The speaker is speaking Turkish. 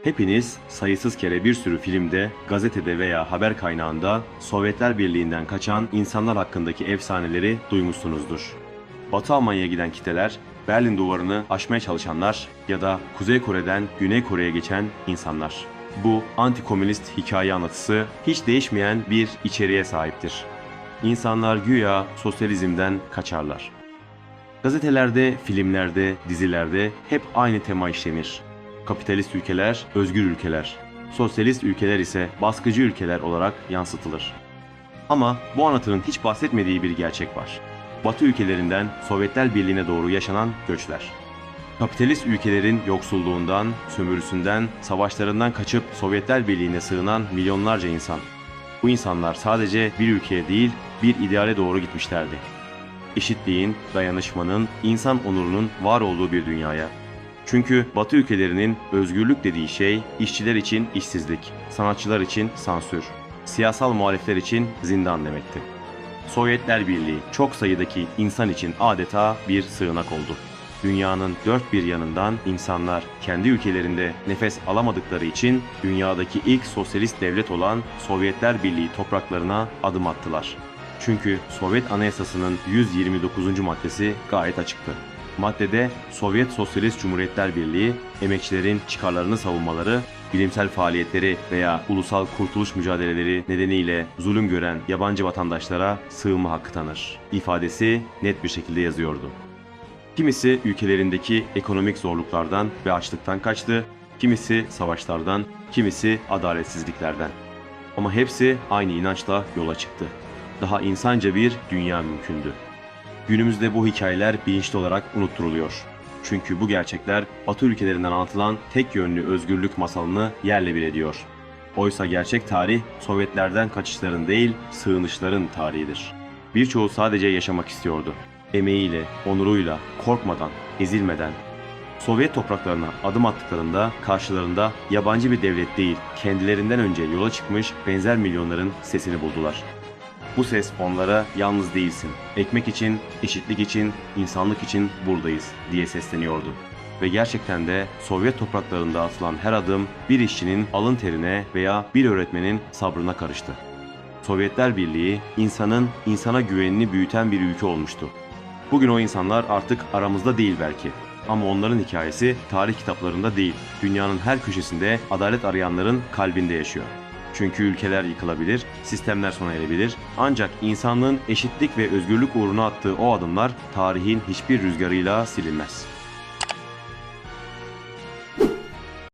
Hepiniz sayısız kere bir sürü filmde, gazetede veya haber kaynağında Sovyetler Birliği'nden kaçan insanlar hakkındaki efsaneleri duymuşsunuzdur. Batı Almanya'ya giden kitleler, Berlin Duvarı'nı aşmaya çalışanlar ya da Kuzey Kore'den Güney Kore'ye geçen insanlar. Bu anti-komünist hikaye anlatısı hiç değişmeyen bir içeriğe sahiptir. İnsanlar güya sosyalizmden kaçarlar. Gazetelerde, filmlerde, dizilerde hep aynı tema işlenir. Kapitalist ülkeler, özgür ülkeler. Sosyalist ülkeler ise baskıcı ülkeler olarak yansıtılır. Ama bu anlatının hiç bahsetmediği bir gerçek var. Batı ülkelerinden Sovyetler Birliği'ne doğru yaşanan göçler. Kapitalist ülkelerin yoksulluğundan, sömürüsünden, savaşlarından kaçıp Sovyetler Birliği'ne sığınan milyonlarca insan. Bu insanlar sadece bir ülkeye değil, bir ideale doğru gitmişlerdi. Eşitliğin, dayanışmanın, insan onurunun var olduğu bir dünyaya. Çünkü Batı ülkelerinin özgürlük dediği şey işçiler için işsizlik, sanatçılar için sansür, siyasal muhalifler için zindan demekti. Sovyetler Birliği çok sayıdaki insan için adeta bir sığınak oldu. Dünyanın dört bir yanından insanlar kendi ülkelerinde nefes alamadıkları için dünyadaki ilk sosyalist devlet olan Sovyetler Birliği topraklarına adım attılar. Çünkü Sovyet Anayasası'nın 129. maddesi gayet açıktı. Maddede Sovyet Sosyalist Cumhuriyetler Birliği, emekçilerin çıkarlarını savunmaları, bilimsel faaliyetleri veya ulusal kurtuluş mücadeleleri nedeniyle zulüm gören yabancı vatandaşlara sığınma hakkı tanır ifadesi net bir şekilde yazıyordu. Kimisi ülkelerindeki ekonomik zorluklardan ve açlıktan kaçtı, kimisi savaşlardan, kimisi adaletsizliklerden. Ama hepsi aynı inançla yola çıktı. Daha insanca bir dünya mümkündü. Günümüzde bu hikayeler bilinçli olarak unutturuluyor. Çünkü bu gerçekler Batı ülkelerinden anlatılan tek yönlü özgürlük masalını yerle bir ediyor. Oysa gerçek tarih Sovyetlerden kaçışların değil, sığınışların tarihidir. Birçoğu sadece yaşamak istiyordu. Emeğiyle, onuruyla, korkmadan, ezilmeden. Sovyet topraklarına adım attıklarında karşılarında yabancı bir devlet değil, kendilerinden önce yola çıkmış benzer milyonların sesini buldular. Bu ses onlara yalnız değilsin, ekmek için, eşitlik için, insanlık için buradayız diye sesleniyordu. Ve gerçekten de Sovyet topraklarında atılan her adım bir işçinin alın terine veya bir öğretmenin sabrına karıştı. Sovyetler Birliği insanın insana güvenini büyüten bir ülke olmuştu. Bugün o insanlar artık aramızda değil belki. Ama onların hikayesi tarih kitaplarında değil, dünyanın her köşesinde adalet arayanların kalbinde yaşıyor. Çünkü ülkeler yıkılabilir, sistemler sona erebilir. Ancak insanlığın eşitlik ve özgürlük uğruna attığı o adımlar tarihin hiçbir rüzgarıyla silinmez.